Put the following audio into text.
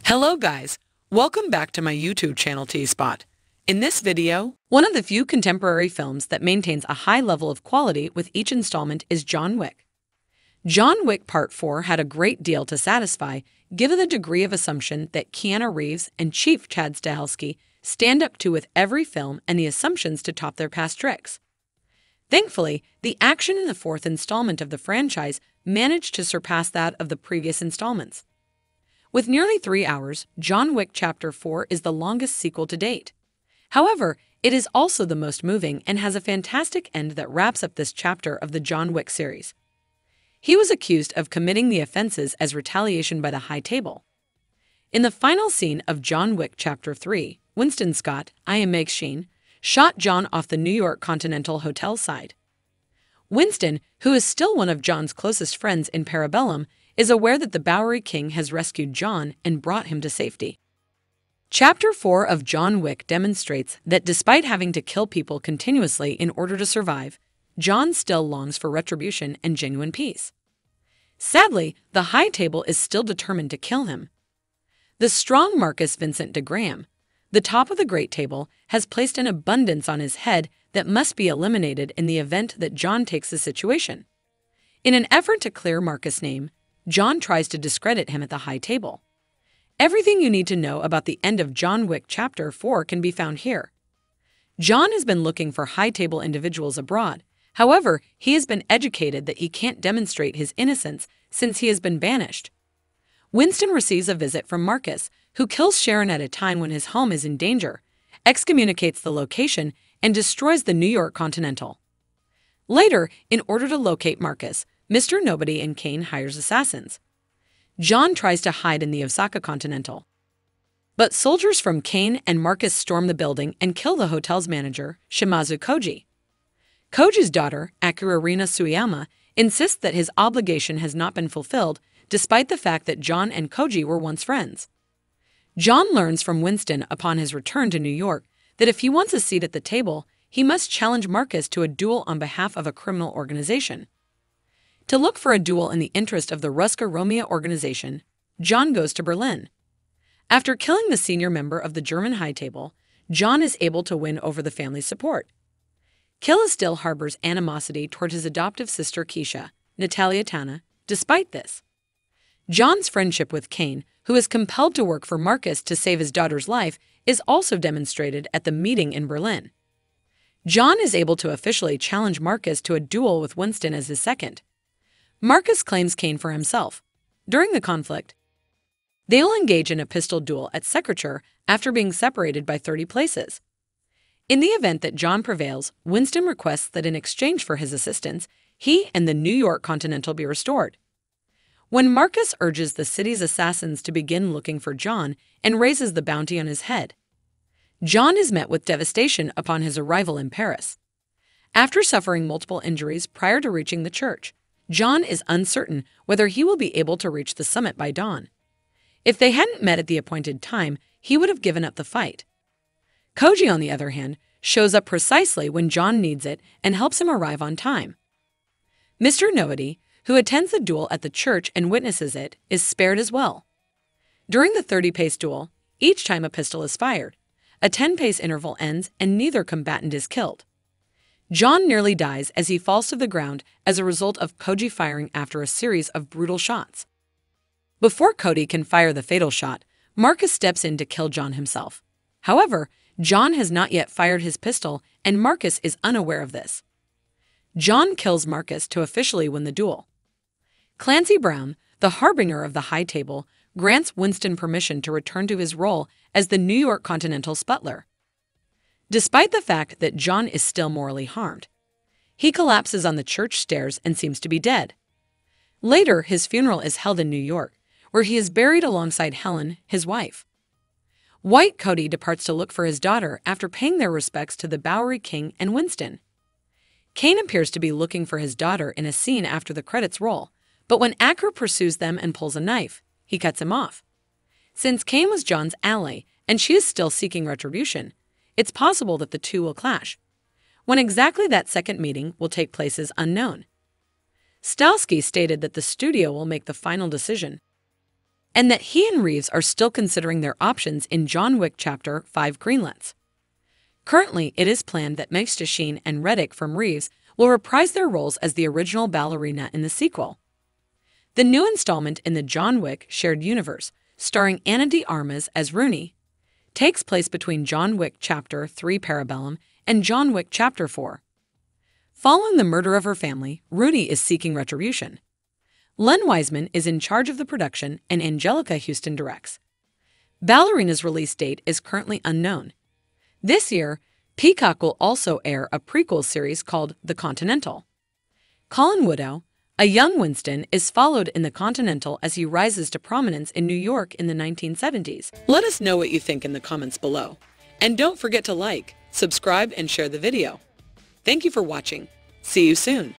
Hello guys, welcome back to my YouTube channel T-Spot. In this video, one of the few contemporary films that maintains a high level of quality with each installment is John Wick. John Wick Part 4 had a great deal to satisfy, given the degree of assumption that Keanu Reeves and Chief Chad Stahelski stand up to with every film and the assumptions to top their past tricks. Thankfully, the action in the fourth installment of the franchise managed to surpass that of the previous installments. With nearly 3 hours, John Wick Chapter 4 is the longest sequel to date. However, it is also the most moving and has a fantastic end that wraps up this chapter of the John Wick series. He was accused of committing the offenses as retaliation by the High Table. In the final scene of John Wick Chapter 3, Winston Scott, Ian McShane, shot John off the New York Continental Hotel side. Winston, who is still one of John's closest friends in Parabellum, is aware that the Bowery King has rescued John and brought him to safety. Chapter 4 of John Wick demonstrates that despite having to kill people continuously in order to survive, John still longs for retribution and genuine peace. Sadly, the High Table is still determined to kill him. The strong Marcus Vincent de Graham, the top of the Great Table, has placed an abundance on his head that must be eliminated in the event that John takes the situation. In an effort to clear Marcus' name, John tries to discredit him at the High Table. Everything you need to know about the end of John Wick Chapter 4 can be found here. John has been looking for High Table individuals abroad. However, he has been educated that he can't demonstrate his innocence since he has been banished. Winston receives a visit from Marcus, who kills Sharon at a time when his home is in danger, excommunicates the location, and destroys the New York Continental. Later, in order to locate Marcus, Mr. Nobody and Kane hires assassins. John tries to hide in the Osaka Continental. But soldiers from Kane and Marcus storm the building and kill the hotel's manager, Shimazu Koji. Koji's daughter, Akira Suyama, insists that his obligation has not been fulfilled, despite the fact that John and Koji were once friends. John learns from Winston upon his return to New York that if he wants a seat at the table, he must challenge Marcus to a duel on behalf of a criminal organization. To look for a duel in the interest of the Ruska Romea organization, John goes to Berlin. After killing the senior member of the German High Table, John is able to win over the family's support. Killa still harbors animosity toward his adoptive sister Keisha, Natalia Tana, despite this. John's friendship with Kane, who is compelled to work for Marcus to save his daughter's life, is also demonstrated at the meeting in Berlin. John is able to officially challenge Marcus to a duel with Winston as his second. Marcus claims Kane for himself. During the conflict, they will engage in a pistol duel at Secreture after being separated by 30 places. In the event that John prevails, Winston requests that in exchange for his assistance, he and the New York Continental be restored. When Marcus urges the city's assassins to begin looking for John and raises the bounty on his head, John is met with devastation upon his arrival in Paris. After suffering multiple injuries prior to reaching the church, John is uncertain whether he will be able to reach the summit by dawn. If they hadn't met at the appointed time, he would have given up the fight. Koji, on the other hand, shows up precisely when John needs it and helps him arrive on time. Mr. Nobody, who attends the duel at the church and witnesses it, is spared as well. During the 30-pace duel, each time a pistol is fired, a 10-pace interval ends and neither combatant is killed. John nearly dies as he falls to the ground as a result of Koji firing after a series of brutal shots. Before Koji can fire the fatal shot, Marcus steps in to kill John himself. However, John has not yet fired his pistol and Marcus is unaware of this. John kills Marcus to officially win the duel. Clancy Brown, the harbinger of the High Table, grants Winston permission to return to his role as the New York Continental's butler. Despite the fact that John is still morally harmed, he collapses on the church stairs and seems to be dead. Later, his funeral is held in New York, where he is buried alongside Helen, his wife. White Cody departs to look for his daughter after paying their respects to the Bowery King and Winston. Kane appears to be looking for his daughter in a scene after the credits roll, but when Acker pursues them and pulls a knife, he cuts him off. Since Kane was John's ally and she is still seeking retribution, it's possible that the two will clash. When exactly that second meeting will take place is unknown. Stahelski stated that the studio will make the final decision. and that he and Reeves are still considering their options in John Wick Chapter 5 greenlights. Currently, it is planned that Megsta Sheen and Reddick from Reeves will reprise their roles as the original ballerina in the sequel. The new installment in the John Wick shared universe, starring Ana de Armas as Rooney, takes place between John Wick Chapter 3 Parabellum and John Wick Chapter 4. Following the murder of her family, Rooney is seeking retribution. Len Wiseman is in charge of the production and Angelica Houston directs. Ballerina's release date is currently unknown. This year, Peacock will also air a prequel series called The Continental. Colin Woodhouse, a young Winston, is followed in The Continental as he rises to prominence in New York in the 1970s. Let us know what you think in the comments below. And don't forget to like, subscribe, and share the video. Thank you for watching. See you soon.